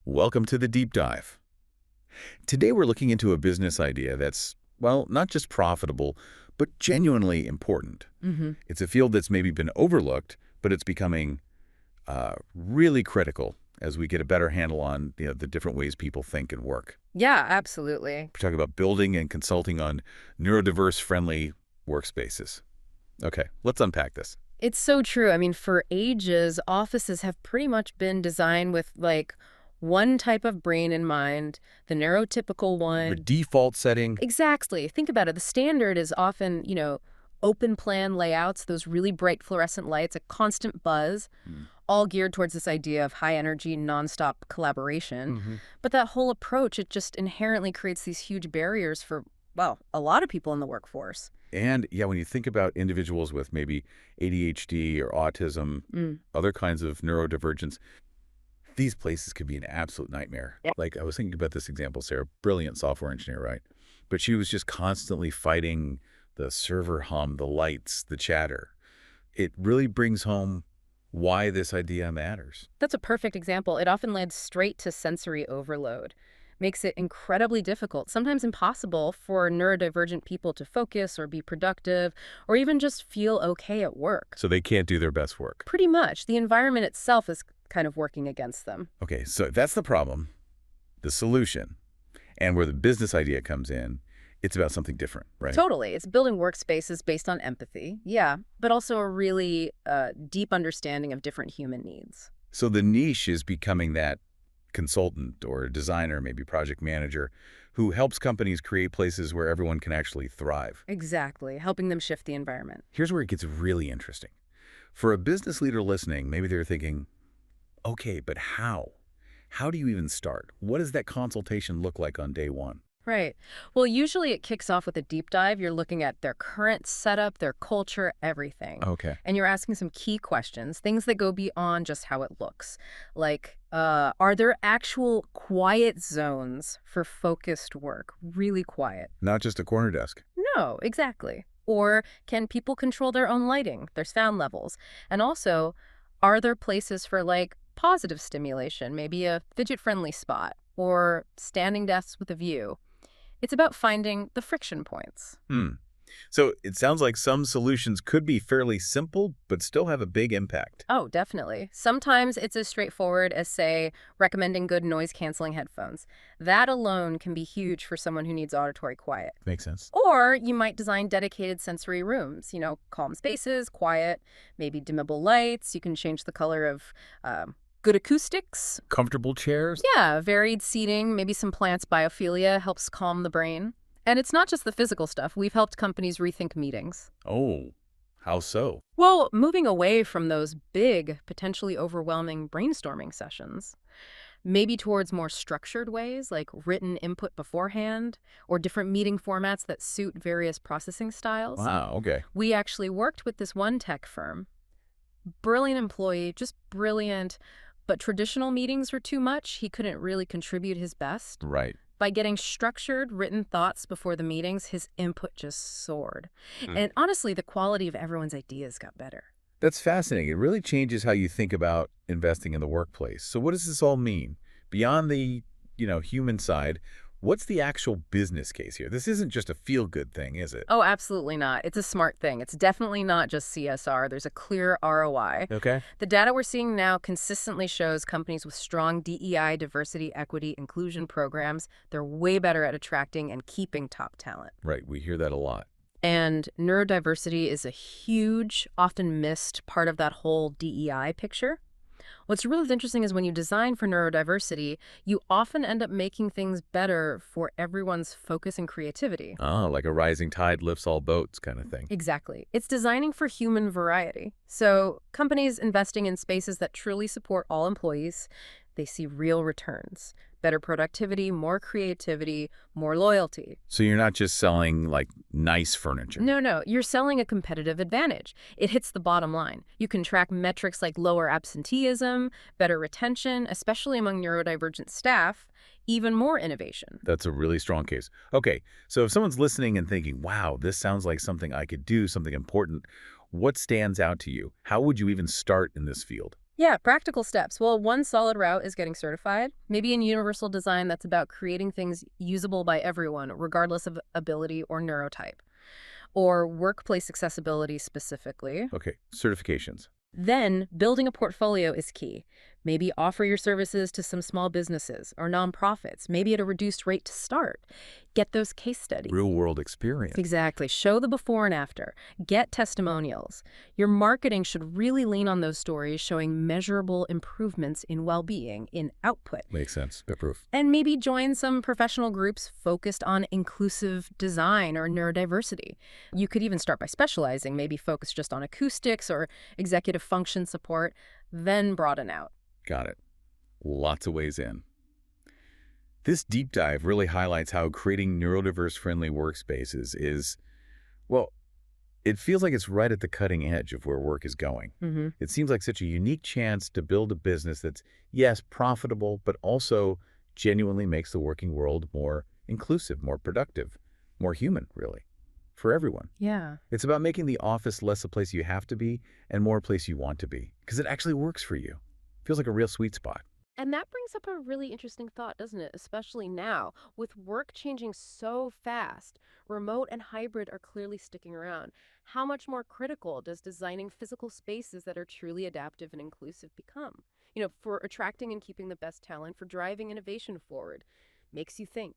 Welcome to the deep dive. Today we're looking into a business idea that's, well, not just profitable, but genuinely important. It's a field that's maybe been overlooked, but it's becoming really critical as we get a better handle on the different ways people think and work. Yeah, absolutely. We're talking about building and consulting on neurodiverse-friendly workspaces. Okay, let's unpack this. It's so true. I mean, for ages, offices have pretty much been designed with one type of brain in mind, the neurotypical The one. default setting. Exactly. Think about it. The standard is often, open plan layouts, those really bright fluorescent lights, a constant buzz, all geared towards this idea of high energy, nonstop collaboration. But that whole approach, it just inherently creates these huge barriers for, well, a lot of people in the workforce. And yeah, when you think about individuals with maybe ADHD or autism, other kinds of neurodivergence, these places could be an absolute nightmare. Yeah. Like I was thinking about this example, Sarah, brilliant software engineer, right? But she was just constantly fighting the server hum, the lights, the chatter. It really brings home why this idea matters. That's a perfect example. It often leads straight to sensory overload. Makes it incredibly difficult, sometimes impossible, for neurodivergent people to focus or be productive or even just feel okay at work. So they can't do their best work. Pretty much. The environment itself is kind of working against them. Okay, so that's the problem, the solution, and where the business idea comes in, it's about something different, right? Totally. It's building workspaces based on empathy, yeah, but also a really deep understanding of different human needs. So the niche is becoming that consultant or designer, maybe project manager, who helps companies create places where everyone can actually thrive. Exactly. Helping them shift the environment. Here's where it gets really interesting. For a business leader listening, maybe they're thinking, okay, but how? How do you even start? What does that consultation look like on day one? Right. Well, usually it kicks off with a deep dive. You're looking at their current setup, their culture, everything. Okay. And you're asking some key questions, things that go beyond just how it looks. Like, are there actual quiet zones for focused work? Really quiet. Not just a corner desk. No, exactly. Or can people control their own lighting, their sound levels? And also, are there places for positive stimulation, maybe a fidget-friendly spot or standing desks with a view? It's about finding the friction points. So it sounds like some solutions could be fairly simple, but still have a big impact. Oh, definitely. Sometimes it's as straightforward as, say, recommending good noise-canceling headphones. That alone can be huge for someone who needs auditory quiet. Makes sense. Or you might design dedicated sensory rooms, calm spaces, quiet, maybe dimmable lights. You can change the color of good acoustics. Comfortable chairs? Yeah, varied seating, maybe some plants biophilia helps calm the brain. And it's not just the physical stuff. We've helped companies rethink meetings. Oh, how so? Well, moving away from those big, potentially overwhelming brainstorming sessions, maybe towards more structured ways, like written input beforehand, or different meeting formats that suit various processing styles. Wow, okay. We actually worked with this one tech firm. Brilliant employee, just brilliant, but traditional meetings were too much. He couldn't really contribute his best. Right. By getting structured, written thoughts before the meetings, his input just soared. And honestly, the quality of everyone's ideas got better. That's fascinating. It really changes how you think about investing in the workplace. So what does this all mean? Beyond the, human side, what's the actual business case here? This isn't just a feel-good thing, is it? Oh, absolutely not. It's a smart thing. It's definitely not just CSR. There's a clear ROI. Okay. The data we're seeing now consistently shows companies with strong DEI, diversity, equity, inclusion programs, they're way better at attracting and keeping top talent. Right. We hear that a lot. And neurodiversity is a huge, often missed part of that whole DEI picture. What's really interesting is when you design for neurodiversity, you often end up making things better for everyone's focus and creativity. Oh, like a rising tide lifts all boats kind of thing. Exactly. It's designing for human variety. So companies investing in spaces that truly support all employees, they see real returns. Better productivity, more creativity, more loyalty. So you're not just selling nice furniture. No, you're selling a competitive advantage. It hits the bottom line. You can track metrics like lower absenteeism, better retention, especially among neurodivergent staff, even more innovation. That's a really strong case. Okay, so if someone's listening and thinking, wow, this sounds like something I could do, something important, what stands out to you? How would you even start in this field? Yeah, practical steps. Well, one solid route is getting certified. Maybe in universal design, that's about creating things usable by everyone, regardless of ability or neurotype, or workplace accessibility specifically. Okay, certifications. Then, building a portfolio is key. Maybe offer your services to some small businesses or nonprofits, maybe at a reduced rate to start. Get those case studies. Real-world experience. Exactly. Show the before and after. Get testimonials. Your marketing should really lean on those stories showing measurable improvements in well-being, in output. Makes sense. Good proof. And maybe join some professional groups focused on inclusive design or neurodiversity. You could even start by specializing, maybe focus just on acoustics or executive function support, then broaden out. Got it. Lots of ways in. This deep dive really highlights how creating neurodiverse-friendly workspaces is, well, it feels like it's right at the cutting edge of where work is going. It seems like such a unique chance to build a business that's, yes, profitable, but also genuinely makes the working world more inclusive, more productive, more human, really, for everyone. Yeah. It's about making the office less a place you have to be and more a place you want to be, because it actually works for you. Feels like a real sweet spot. And that brings up a really interesting thought, doesn't it? Especially now, with work changing so fast, remote and hybrid are clearly sticking around. How much more critical does designing physical spaces that are truly adaptive and inclusive become? For attracting and keeping the best talent, for driving innovation forward. Makes you think.